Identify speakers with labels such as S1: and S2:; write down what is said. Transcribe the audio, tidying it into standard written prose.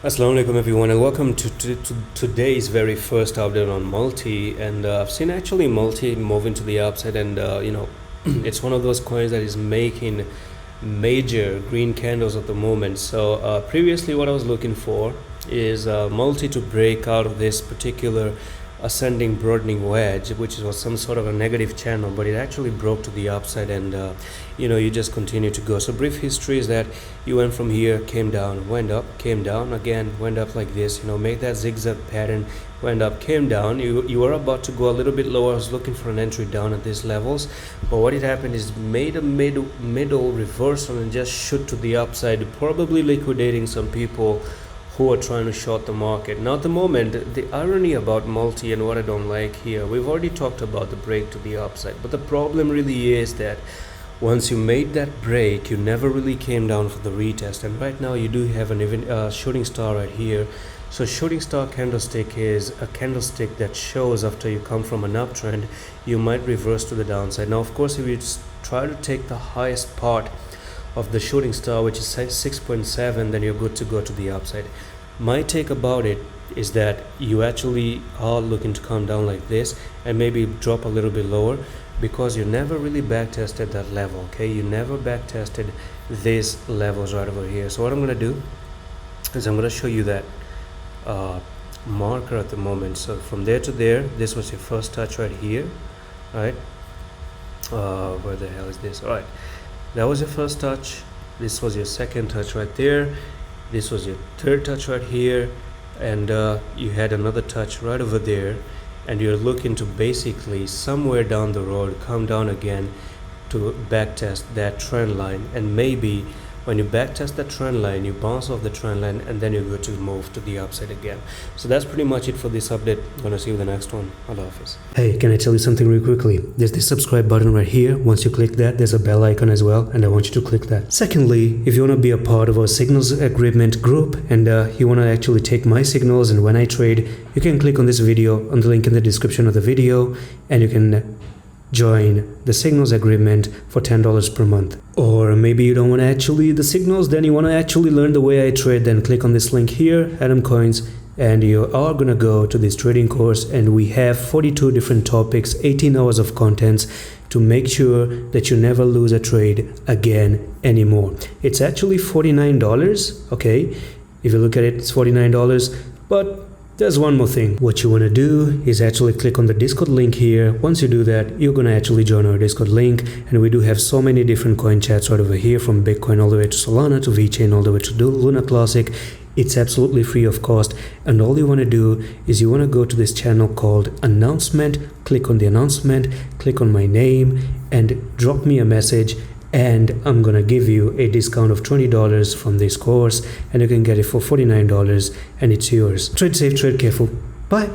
S1: Assalamu alaikum everyone, and welcome to today's very first update on multi. And I've seen actually multi moving to the upside, and it's one of those coins that is making major green candles at the moment. So previously what I was looking for is multi to break out of this particular ascending broadening wedge, which was some sort of a negative channel, but it actually broke to the upside, and you just continue to go. So brief history is that you went from here, came down, went up, came down again, went up like this, make that zigzag pattern, went up, came down. You were about to go a little bit lower. I was looking for an entry down at these levels, but what had happened is made a middle reversal and just shoot to the upside, probably liquidating some people who are trying to short the market. Now at the moment, the irony about multi and what I don't like here, we've already talked about the break to the upside, but the problem really is that once you made that break, you never really came down for the retest. And right now you do have an even shooting star right here. So shooting star candlestick is a candlestick that shows after you come from an uptrend, you might reverse to the downside. Now of course, if you try to take the highest part of the shooting star, which is 6.7, then you're good to go to the upside. My take about it is that you actually are looking to come down like this and maybe drop a little bit lower, because you never really back tested that level. Okay, you never back tested these levels right over here. So what I'm going to do is I'm going to show you that marker at the moment. So from there to there, this was your first touch right here, right? Where the hell is this? All right, that was your first touch. This was your second touch right there. This was your third touch right here, and you had another touch right over there, and you're looking to basically somewhere down the road come down again to backtest that trend line. And maybe when you backtest that trend line, you bounce off the trend line, and then you're good to move to the upside again. So that's pretty much it for this update. I'm gonna see you in the next one. Allah Hafiz. Hey, can I tell you something real quickly? There's this subscribe button right here. Once you click that, there's a bell icon as well, and I want you to click that. Secondly, if you want to be a part of our signals agreement group, and you want to actually take my signals and when I trade, you can click on this video, on the link in the description of the video, and you can join the signals agreement for $10 per month. Or maybe you don't want to actually the signals, then you want to actually learn the way I trade, then click on this link here, Atom Coins, and you are gonna go to this trading course, and we have 42 different topics, 18 hours of contents to make sure that you never lose a trade again anymore. It's actually $49, okay? If you look at it, it's $49, but there's one more thing. What you want to do is actually click on the Discord link here. Once you do that, you're going to actually join our Discord link, and we do have so many different coin chats right over here, from Bitcoin all the way to Solana to VeChain all the way to Luna Classic. It's absolutely free of cost, and all you want to do is you want to go to this channel called Announcement, click on the announcement, click on my name, and drop me a message, and I'm gonna give you a discount of $20 from this course, and you can get it for $49, and it's yours. Trade safe, trade careful. Bye.